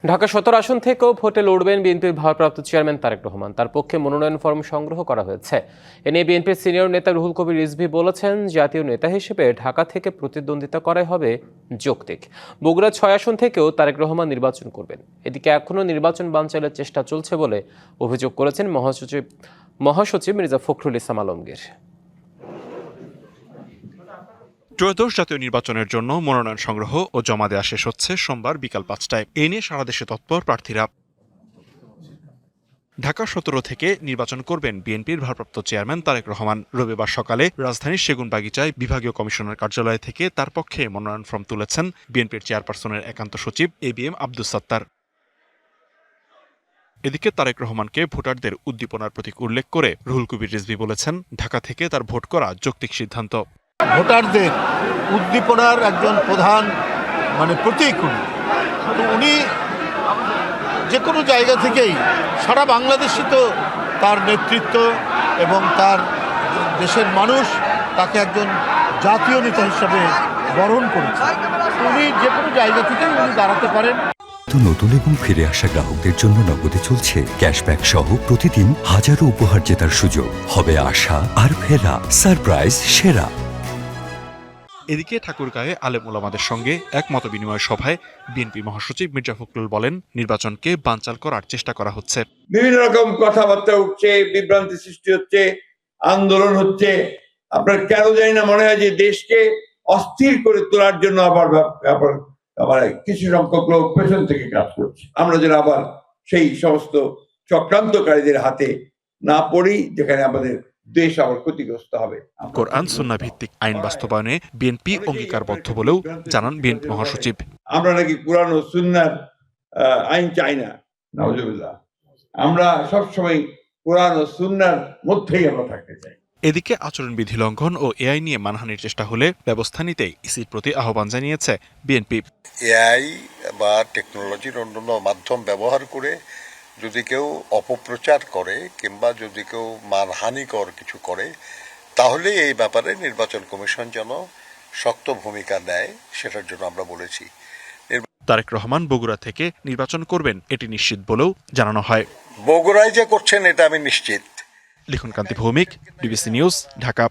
ঢাকা ১৭ আসন থেকেও ভোটে লড়বেন বিএনপির ভারপ্রাপ্ত চেয়ারম্যান তারেক রহমান। তার পক্ষে মনোনয়ন ফরম সংগ্রহ করা হয়েছে। এ নিয়ে বিএনপির সিনিয়র নেতা রুহুল কবির রিজভী বলেছেন, জাতীয় নেতা হিসেবে ঢাকা থেকে প্রতিদ্বন্দ্বিতা করাই হবে যৌক্তিক। বগুড়া ৬ আসন থেকেও তারেক রহমান নির্বাচন করবেন। এদিকে এখনও নির্বাচন বানচালের চেষ্টা চলছে বলে অভিযোগ করেছেন মহাসচিব মির্জা ফখরুল ইসলাম আলমগীর। ত্রয়োদশ জাতীয় নির্বাচনের জন্য মনোনয়ন সংগ্রহ ও জমা দেওয়া শেষ হচ্ছে সোমবার বিকাল ৫টায়। এ নিয়ে সারা দেশে তৎপর প্রার্থীরা। ঢাকা ১৭ থেকে নির্বাচন করবেন বিএনপির ভারপ্রাপ্ত চেয়ারম্যান তারেক রহমান। রবিবার সকালে রাজধানীর সেগুনবাগিচায় বিভাগীয় কমিশনার কার্যালয় থেকে তার পক্ষে মনোনয়ন ফরম তুলেছেন বিএনপির চেয়ারপারসনের একান্ত সচিব ABM আব্দুস সাত্তার। এদিকে তারেক রহমানকে ভোটারদের উদ্দীপনার প্রতীক উল্লেখ করে রুহুল কবির রিজভী বলেছেন, ঢাকা থেকে তার ভোট করা যৌক্তিক সিদ্ধান্ত। ভোটারদের উদ্দীপনার একজন প্রধান প্রতীক উনি যে কোনো জায়গা থেকেই সারা বাংলাদেশে তো তার নেতৃত্ব এবং তার দেশের মানুষ তাকে একজন জাতীয় নেতা হিসাবে বরণ করেছে। উনি যে কোনো জায়গা থেকেই উনি দাঁড়াতে পারেন। নতুন এবং ফিরে আসা গ্রাহকদের জন্য নগদে চলছে ক্যাশব্যাক সহ প্রতিদিন হাজারো উপহার জেতার সুযোগ। হবে আশা আর ফেরা, সারপ্রাইজ সেরা। এদিকে ঠাকুরগাঁয়ে আলেম ওলামাদের সঙ্গে এক মতবিনিময় সভায় বিএনপি মহাসচিব মির্জা ফখরুল বলেন, নির্বাচনকে বানচাল করার চেষ্টা করা হচ্ছে। বিভিন্ন রকম কথাবার্তা উঠছে, বিভ্রান্তি সৃষ্টি হচ্ছে, আন্দোলন হচ্ছে। আপনার কেন জানি না মনে হয় যে দেশকে অস্থির করে তোলার জন্য আবার কিছু সংখ্যক লোক পেছন থেকে কাজ করছে। আমরা যেন আবার সেই সমস্ত চক্রান্তকারীদের হাতে না পড়ি, যেখানে আমাদের দেশ আবার ক্ষতিগ্রস্ত হবে। কোরআন সুন্নাহ ভিত্তিক আইন বাস্তবায়নে বিএনপি অঙ্গীকারবদ্ধ বলেও জানান বিএনপি মহাসচিব। আমরা নাকি কোরআন ও সুন্নাহর আইন চাই না, নাউজুবিল্লাহ। আমরা সবসময় কোরআন ও সুন্নাহর মধ্যেই আমরা থাকতে চাই। এদিকে আচরণবিধি লঙ্ঘন ও এআই নিয়ে মানহানির চেষ্টা হলে ব্যবস্থা নিতে ইসির প্রতি আহ্বান জানিয়েছে বিএনপি। এআই বা টেকনোলজির অন্যান্য মাধ্যম ব্যবহার করে যদি কেউ অপপ্রচার করে কিংবা যদি কেউ মানহানিকর কিছু করে, তাহলে এই ব্যাপারে নির্বাচন কমিশন যেন শক্ত ভূমিকা নেয়, সেটার জন্য আমরা বলেছি। তারেক রহমান বগুড়া থেকে নির্বাচন করবেন এটি নিশ্চিত বলেও জানানো হয়। বগুড়ায় যে করছেন এটা আমি নিশ্চিত। লিখন কান্তি ভৌমিক, ডিবিসি নিউজ, ঢাকা।